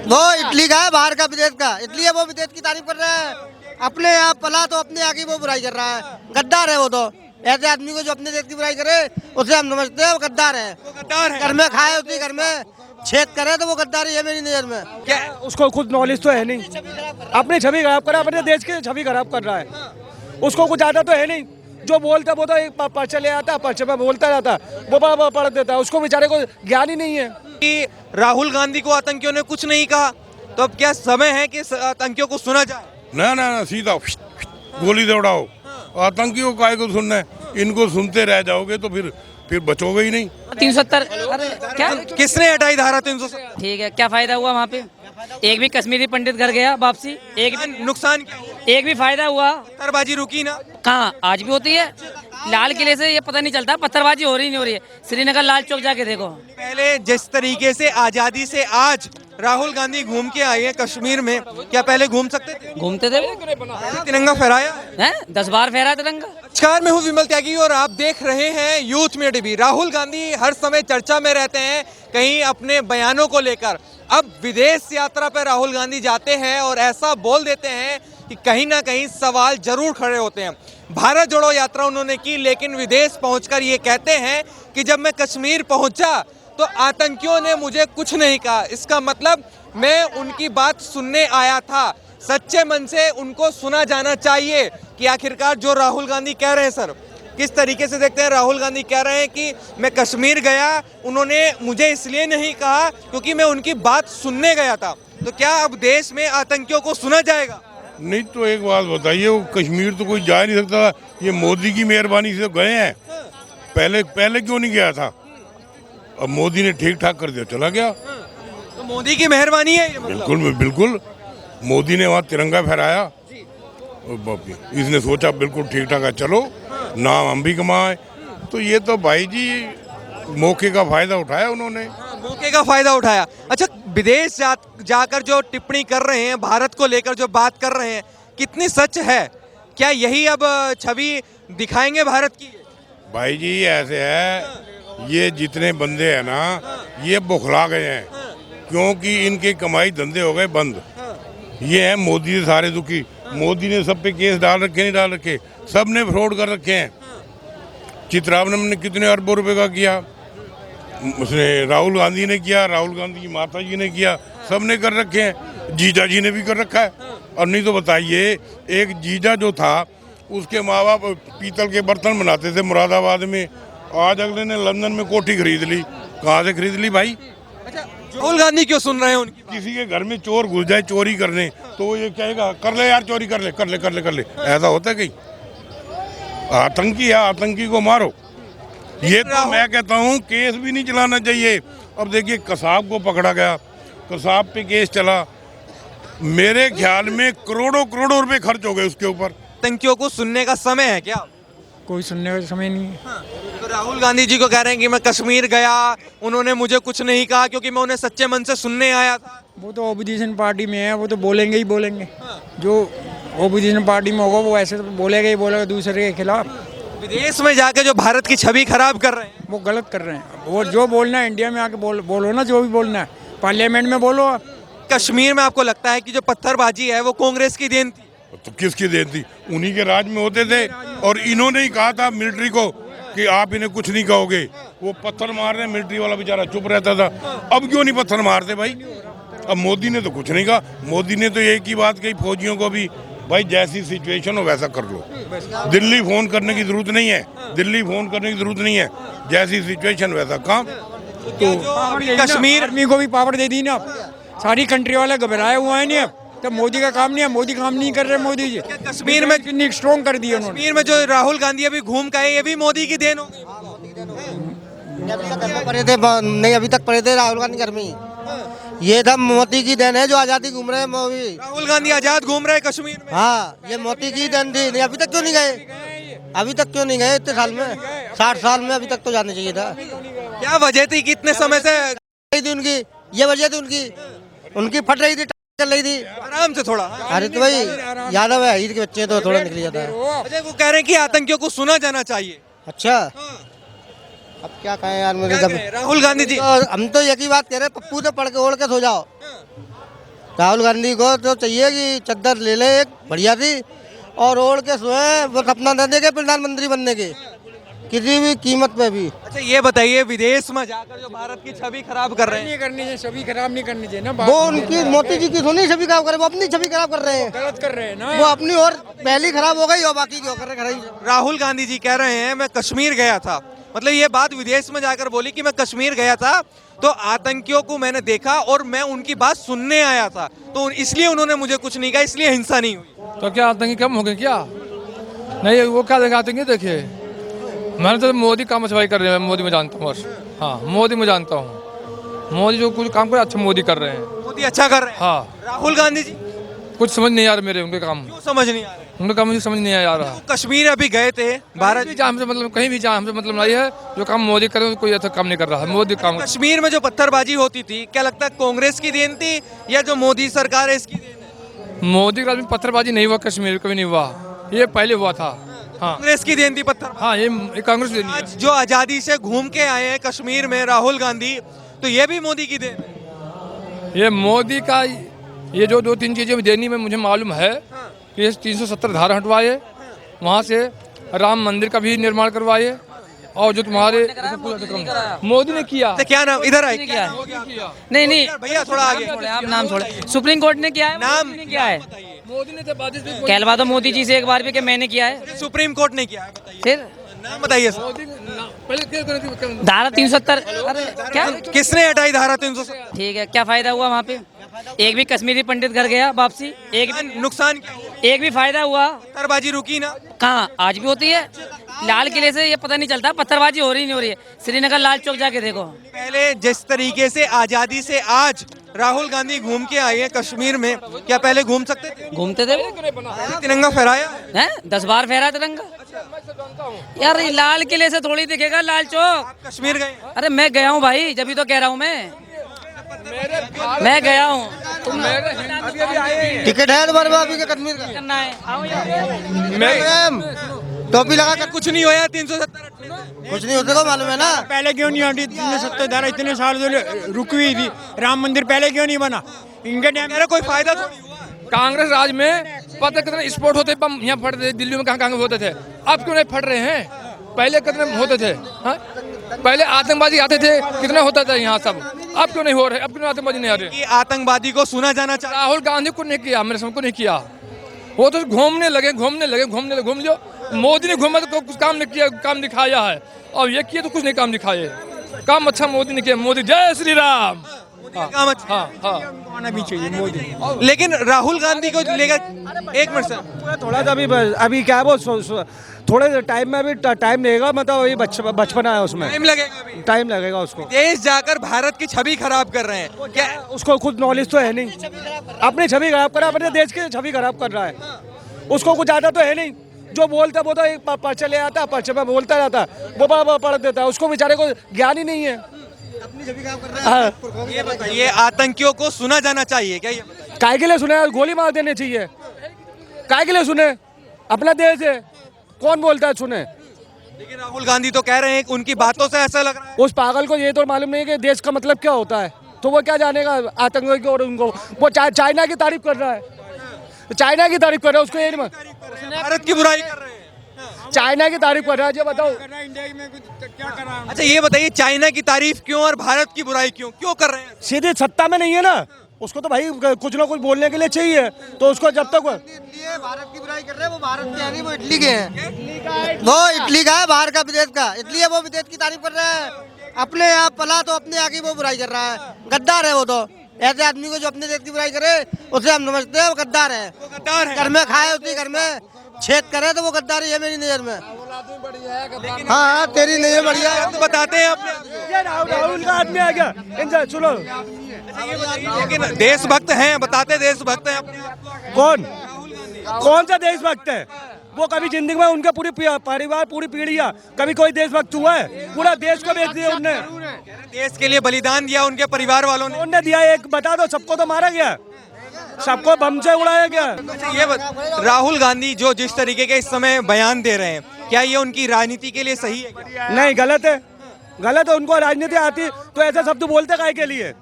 वो इटली का है, बाहर का, विदेश का, इसलिए वो विदेश की तारीफ कर रहा है। अपने यहाँ पला तो अपने यहाँ की वो बुराई कर रहा है, गद्दार है वो तो। ऐसे आदमी को जो अपने देश की बुराई करे उसे हम समझते हैं वो गद्दार है। वो गद्दार है। घर में खाए उसी घर में छेद करे तो वो गद्दार है मेरी नजर में। क्या उसको खुद नॉलेज तो है नहीं, अपनी छवि खराब कर रहा है, अपने देश की छवि खराब कर रहा है। उसको कुछ आता तो है नहीं, जो बोलता वो तो एक पर्चे ले आता, पर्चे पे बोलता रहता, वो पढ़ देता है, उसको बेचारे को ज्ञान ही नहीं है। कि राहुल गांधी को आतंकियों ने कुछ नहीं कहा, तो अब क्या समय है कि आतंकियों को सुना जाए? ना ना ना, सीधा गोली दौड़ाओ। आतंकियों को काय को सुनना है? इनको सुनते रह जाओगे तो फिर बचोगे ही नहीं। 370 क्या किसने हटाई धारा 370? ठीक है, क्या फायदा हुआ वहाँ पे? एक भी कश्मीरी पंडित घर गया वापसी, एक भी नुकसान क्या हुआ? एक भी फायदा हुआ? पत्थरबाजी रुकी ना? कहाँ, आज भी होती है। लाल किले से ये पता नहीं चलता पत्थरबाजी हो रही नहीं हो रही है। श्रीनगर लाल चौक जाके देखो। पहले जिस तरीके से आजादी से आज राहुल गांधी घूम के आए हैं कश्मीर में, क्या पहले घूम सकते थे? घूमते थे तिरंगा फहराया हैं, 10 बार फहरा तिरंगा। नमस्कार, मैं हूं विमल त्यागी और आप देख रहे हैं यूथ में टीवी। राहुल गांधी हर समय चर्चा में रहते हैं, कहीं अपने बयानों को लेकर। अब विदेश यात्रा पर राहुल गांधी जाते हैं और ऐसा बोल देते हैं कि कहीं ना कहीं सवाल जरूर खड़े होते हैं। भारत जोड़ो यात्रा उन्होंने की, लेकिन विदेश पहुंचकर ये कहते हैं कि जब मैं कश्मीर पहुंचा तो आतंकियों ने मुझे कुछ नहीं कहा। इसका मतलब मैं उनकी बात सुनने आया था। सच्चे मन से उनको सुना जाना चाहिए कि आखिरकार जो राहुल गांधी कह रहे हैं। सर, किस तरीके से देखते हैं? राहुल गांधी कह रहे हैं कि मैं कश्मीर गया, उन्होंने मुझे इसलिए नहीं कहा क्योंकि मैं उनकी बात सुनने गया था। तो क्या अब देश में आतंकियों को सुना जाएगा? नहीं तो एक बात बताइए, वो कश्मीर तो कोई जा नहीं सकता। ये मोदी की मेहरबानी से गए हैं। पहले क्यों नहीं गया था? अब मोदी ने ठीक ठाक कर दिया, चला गया। तो मोदी की मेहरबानी है ये मतलब? बिल्कुल बिल्कुल, मोदी ने वहाँ तिरंगा फहराया और बाप रे, इसने सोचा बिल्कुल ठीक ठाक है, चलो नाम हम भी कमाए। तो ये तो भाई जी मौके का फायदा उठाया उन्होंने। मौके का फायदा उठाया। अच्छा, विदेश जाकर जो टिप्पणी कर रहे हैं, भारत को लेकर जो बात कर रहे हैं, कितनी सच है? क्या यही अब छवि दिखाएंगे भारत की? भाई जी ऐसे है, ये जितने बंदे हैं ना, ये बुखला गए हैं क्योंकि इनके कमाई धंधे हो गए बंद। ये है मोदी से सारे दुखी। मोदी ने सब पे केस डाल रखे, नहीं डाल रखे, सब ने फ्रॉड कर रखे हैं। चित्रावनम ने कितने अरबों रुपए का किया, उसने राहुल गांधी ने किया, राहुल गांधी की माता जी ने किया, सब ने कर रखे हैं। जीजा जी ने भी कर रखा है। और नहीं तो बताइए, एक जीजा जो था उसके माँ बाप पीतल के बर्तन बनाते थे मुरादाबाद में, आज अगले ने लंदन में कोठी खरीद ली। कहाँ से खरीद ली भाई? राहुल गांधी क्यों सुन रहे हैं उनकी? किसी के घर में चोर घुस जाए चोरी करने तो वो ये कहेगा कर ले यार, चोरी कर ले कर ले कर ले कर ले। ऐसा होता है कहीं? आतंकी है, आतंकी को मारो। ये तो मैं कहता हूँ केस भी नहीं चलाना चाहिए। अब देखिए कसाब को पकड़ा गया, कसाब पे केस चला, मेरे ख्याल में करोड़ों करोड़ों रुपए खर्च हो गए उसके ऊपर। आतंकियों को सुनने का समय है क्या? कोई सुनने का समय नहीं है। तो राहुल गांधी जी को कह रहे हैं कि मैं कश्मीर गया, उन्होंने मुझे कुछ नहीं कहा क्योंकि मैं उन्हें सच्चे मन से सुनने आया था। वो तो ओपोजिशन पार्टी में है, वो तो बोलेंगे ही बोलेंगे। जो ओपोजिशन पार्टी में होगा वो ऐसे तो बोलेगा ही बोलेगा दूसरे के खिलाफ। विदेश में जाके जो भारत की छवि खराब कर रहे हैं, वो गलत कर रहे हैं। वो जो बोलना है इंडिया में आके बोलो ना, जो भी बोलना है पार्लियामेंट में बोलो। कश्मीर में आपको लगता है कि जो पत्थरबाजी है वो कांग्रेस की देन थी? तो किसकी देन थी? उन्हीं के राज में होते थे। और इन्होंने ही कहा था मिलिट्री को कि आप इन्हें कुछ नहीं कहोगे। वो पत्थर मार रहे, मिलिट्री वाला बेचारा चुप रहता था। अब क्यों नहीं पत्थर मारते भाई? अब मोदी ने तो कुछ नहीं कहा। मोदी ने तो एक ही बात कही फौजियों को भी, भाई जैसी सिचुएशन हो वैसा कर लो। दिल्ली फोन करने की जरूरत नहीं है, दिल्ली फोन करने की जरूरत नहीं है, जैसी सिचुएशन वैसा काम। तो कश्मीर आर्मी को भी पावर दे दी ना, सारी कंट्री वाले घबराए हुए हैं। नहीं अब तो मोदी का काम नहीं है, मोदी काम नहीं कर रहे मोदी जी। कश्मीर में कितनी स्ट्रॉन्ग कर दी उन्होंने। कश्मीर में जो राहुल गांधी अभी घूम के आए, ये भी मोदी की देन हो? नहीं अभी तक पड़े थे राहुल गांधी घर में। ये था मोदी की देन है जो आजादी घूम रहे हैं मोदी। राहुल गांधी आजाद घूम रहे हैं कश्मीर में? हाँ, ये मोदी की देन थी। नहीं अभी तक क्यों नहीं गए? अभी तक क्यों नहीं गए? इतने साल में, 60 साल में अभी तक तो जाना चाहिए था। क्या वजह थी कि इतने समय से थी उनकी, ये वजह थी उनकी फट रही थी, चल रही थी। आराम से थोड़ा। अरे तो भाई यादव है, ईद के बच्चे तो थोड़ा निकल जाता है। अच्छा, वो कह रहे हैं कि आतंकियों को सुना जाना चाहिए। अच्छा, अब क्या कहें यार, मुझे क्या कहें? राहुल गांधी जी तो हम तो एक ही बात कह रहे हैं, पप्पू से पढ़ के ओढ़ के सो जाओ। राहुल गांधी को तो चाहिए कि चद्दर ले ले एक बढ़िया सी और ओढ़ के सोए, वो सपना न देखे प्रधानमंत्री बनने के किसी भी कीमत पे भी। अच्छा ये बताइए, विदेश में जाकर जो भारत की छवि खराब कर रहे हैं, नहीं करनी चाहिए, छवि खराब नहीं करनी चाहिए ना। वो उनकी मोदी जी की सुनी छवि खराब करे, वो अपनी छवि खराब कर रहे हैं, गलत कर रहे हैं ना। वो अपनी और पहली खराब हो गई और बाकी क्यों कर रहे हैं। राहुल गांधी जी कह रहे हैं मैं कश्मीर गया था, मतलब ये बात विदेश में जाकर बोली कि मैं कश्मीर गया था तो आतंकियों को मैंने देखा और मैं उनकी बात सुनने आया था, तो इसलिए उन्होंने मुझे कुछ नहीं कहा, इसलिए हिंसा नहीं हुई। तो क्या आतंकी कम हो गए क्या? नहीं, वो क्या देखा आतंकी? देखिए मैंने तो मोदी काम अच्छाई कर रहे हैं, मोदी में जानता हूँ बस। हाँ, मोदी में जानता हूँ, मोदी जो कुछ काम करे अच्छा मोदी कर रहे हैं। मोदी अच्छा कर रहे हैं। हाँ, राहुल गांधी जी कुछ समझ नहीं आ रहा मेरे उनके काम, क्यों समझ नहीं आ रहे? उनके काम मुझे समझ नहीं आ रहा। वो कश्मीर अभी गए थे, भारत जहाँ हमसे मतलब कहीं भी जहाँ हमसे मतलब नहीं है, जो काम मोदी करे कोई अच्छा काम नहीं कर रहा है। मोदी काम कश्मीर में जो पत्थरबाजी होती थी, क्या लगता है कांग्रेस की देन थी या जो मोदी सरकार है इसकी देन है? मोदी के राज में पत्थरबाजी नहीं हुआ, कश्मीर कभी नहीं हुआ, ये पहले हुआ था। हाँ कांग्रेस की देन थी पत्थर। हाँ, ये कांग्रेस देनी है। आज जो आजादी से घूम के आए हैं कश्मीर में राहुल गांधी, तो ये भी मोदी की देन है। ये मोदी का ये जो 2-3 चीजें देनी में मुझे मालूम है कि ये 370 धारा हटवाए, वहाँ से राम मंदिर का भी निर्माण करवाए, और जो तुम्हारे मोदी ने किया। तो क्या नाम, इधर आए, किया नहीं नहीं भैया थोड़ा आगे, छोड़े, आप नाम छोड़े। सुप्रीम कोर्ट ने किया है, नाम मोदी ने किया है। मोदी ने तो बात कहलवा दो मोदी जी से एक बार भी कि मैंने किया है, सुप्रीम कोर्ट ने किया है, बताइए फिर नाम बताइए सर। धारा 370। अरे क्या किसने हटाई धारा 370? ठीक है, क्या फायदा हुआ वहाँ पे? एक भी कश्मीरी पंडित घर गया वापसी? एक भी नुकसान क्या हुआ? एक भी फायदा हुआ? पत्थरबाजी रुकी ना? कहाँ, आज भी होती है। लाल किले से ये पता नहीं चलता पत्थरबाजी हो रही नहीं हो रही है। श्रीनगर लाल चौक जाके देखो। पहले जिस तरीके से आजादी से आज राहुल गांधी घूम के आए हैं कश्मीर में, क्या पहले घूम सकते थे? घूमते थे तिरंगा फहराया हैं, 10 बार फहरा तिरंगा। यार ये लाल किले से थोड़ी दिखेगा लाल चौक। कश्मीर गए? अरे मैं गया हूँ भाई, जब तो कह रहा हूँ मैं गया हूँ। तुम टिकट है तुम्हारे पास अभी के कश्मीर का? करना है, आओ यार। मैम, टोपी लगा कर कुछ नहीं होया 370? कुछ नहीं होते को मालूम है ना। पहले क्यों नहीं हटी 370 धारा? इतने साल से रुकी हुई थी। राम मंदिर पहले क्यों नहीं बना? इनके टाइम मेरा कोई फायदा थोड़ी हुआ। कांग्रेस राज में पता कितने स्पोर्ट होते, बम यहाँ फटते थे, दिल्ली में कहाँ कहाँ होते थे, अब क्यों नहीं फट रहे हैं? पहले कितने होते थे? हाँ, पहले आतंकवादी आते थे, कितने होता था यहाँ सब, अब क्यों नहीं हो रहे? अब क्यों आतंकवादी नहीं आ रहे? कि आतंकवादी को सुना जाना चाहिए। राहुल गांधी को नहीं किया, मेरे को नहीं किया, वो तो घूमने लगे घूम लो। मोदी ने घूमा तो कुछ काम नहीं किया, काम दिखाया है, और ये किए तो कुछ नहीं काम दिखाए। काम अच्छा मोदी ने किया। मोदी जय श्री राम। काम अच्छा। हाँ हाँ, आना भी चाहिए मोदी। लेकिन राहुल गांधी को लेकर एक मिनट सर, थोड़ा सा अभी क्या है वो थोड़े टाइम में अभी टाइम लगेगा, मतलब वही बचपना है उसमें, टाइम लगेगा अभी। टाइम लगेगा उसको। देश जाकर भारत की छवि खराब कर रहे हैं क्या? उसको खुद नॉलेज तो है नहीं, अपनी छवि खराब कर रहा है, अपने देश की छवि खराब कर रहा है। उसको कुछ आता तो है नहीं, जो बोलता वो तो एक पर्चे ले आता, पर्चे में बोलता रहता, वो पढ़ देता है, उसको बेचारे को ज्ञान ही नहीं है। अपनी छवि खराब कर रहा है। ये बताइए, आतंकियों को सुना जाना चाहिए क्या? ये बताइए। काय के लिए सुने? गोली मार देनी चाहिए। काय के लिए सुने? अपना देश है, कौन बोलता है सुने? लेकिन राहुल गांधी तो कह रहे हैं कि उनकी बातों से ऐसा लग रहा है। उस पागल को ये तो मालूम नहीं कि देश का मतलब क्या होता है, तो वो क्या जानेगा आतंकियों की और उनको? वो चाइना की तारीफ कर रहा है, चाइना की तारीफ कर रहा है, उसको ये नहीं, भारत की बुराई कर रहे हैं। चाइना की तारीफ कर रहा है। जो बताओ, इंडिया में क्या कर रहा है? अच्छा ये बताइए, चाइना की तारीफ क्यों और भारत की बुराई क्यों कर रहे हैं? सीधे सत्ता में नहीं है ना, उसको तो भाई कुछ ना कुछ बोलने के लिए चाहिए, तो उसको जब तक इसलिए भारत की बुराई कर रहे हैं। वो भारत के नहीं, वो इटली के हैं। वो इटली का है, बाहर का, विदेश का, इसलिए वो विदेश की तारीफ कर रहे हैं। अपने यहाँ पला तो अपने यहाँ की वो बुराई कर रहा है। गद्दार है वो तो। ऐसे आदमी को जो अपने देश की बुराई करे उसे हम समझते हैं वो गद्दार है। गद्दार है। घर में खाए उसी घर में छेद करे तो वो गद्दारी है मेरी नजर में। हाँ, तेरी नजर बढ़िया है। तो बताते हैं अपने, ये राहुल का आदमी आ गया। इनसे सुनो, लेकिन देशभक्त हैं, बताते देशभक्त हैं अपने आप को। कौन सा देशभक्त है वो? कभी जिंदगी में उनका पूरी परिवार, पूरी पीढ़ियां, कभी कोई देशभक्त हुआ है? पूरा देश को बेच दिया उनने। देश के लिए बलिदान दिया उनके परिवार वालों ने। उनने दिया, एक बता दो, सबको तो मारा गया, सबको बम से उड़ाया गया। अच्छा ये राहुल गांधी जो जिस तरीके के इस समय बयान दे रहे हैं, क्या ये उनकी राजनीति के लिए सही है क्या? नहीं, गलत है, गलत है। उनको राजनीति आती तो ऐसे शब्द बोलते काहे के लिए?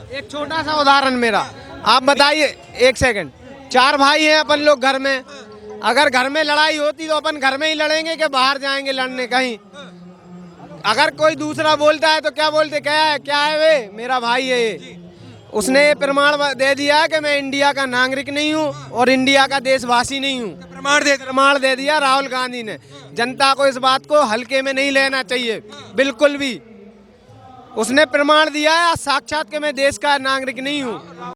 एक छोटा सा उदाहरण मेरा, आप बताइए, एक सेकंड, 4 भाई हैं अपन लोग घर में, अगर घर में लड़ाई होती तो अपन घर में ही लड़ेंगे कि बाहर जाएंगे लड़ने कहीं? अगर कोई दूसरा बोलता है तो क्या बोलते, क्या है वे मेरा भाई है ये। उसने ये प्रमाण दे दिया कि मैं इंडिया का नागरिक नहीं हूँ और इंडिया का देशवासी नहीं हूँ। प्रमाण दे दिया राहुल गांधी ने। जनता को इस बात को हल्के में नहीं लेना चाहिए बिल्कुल भी। उसने प्रमाण दिया है साक्षात कि मैं देश का नागरिक नहीं हूँ।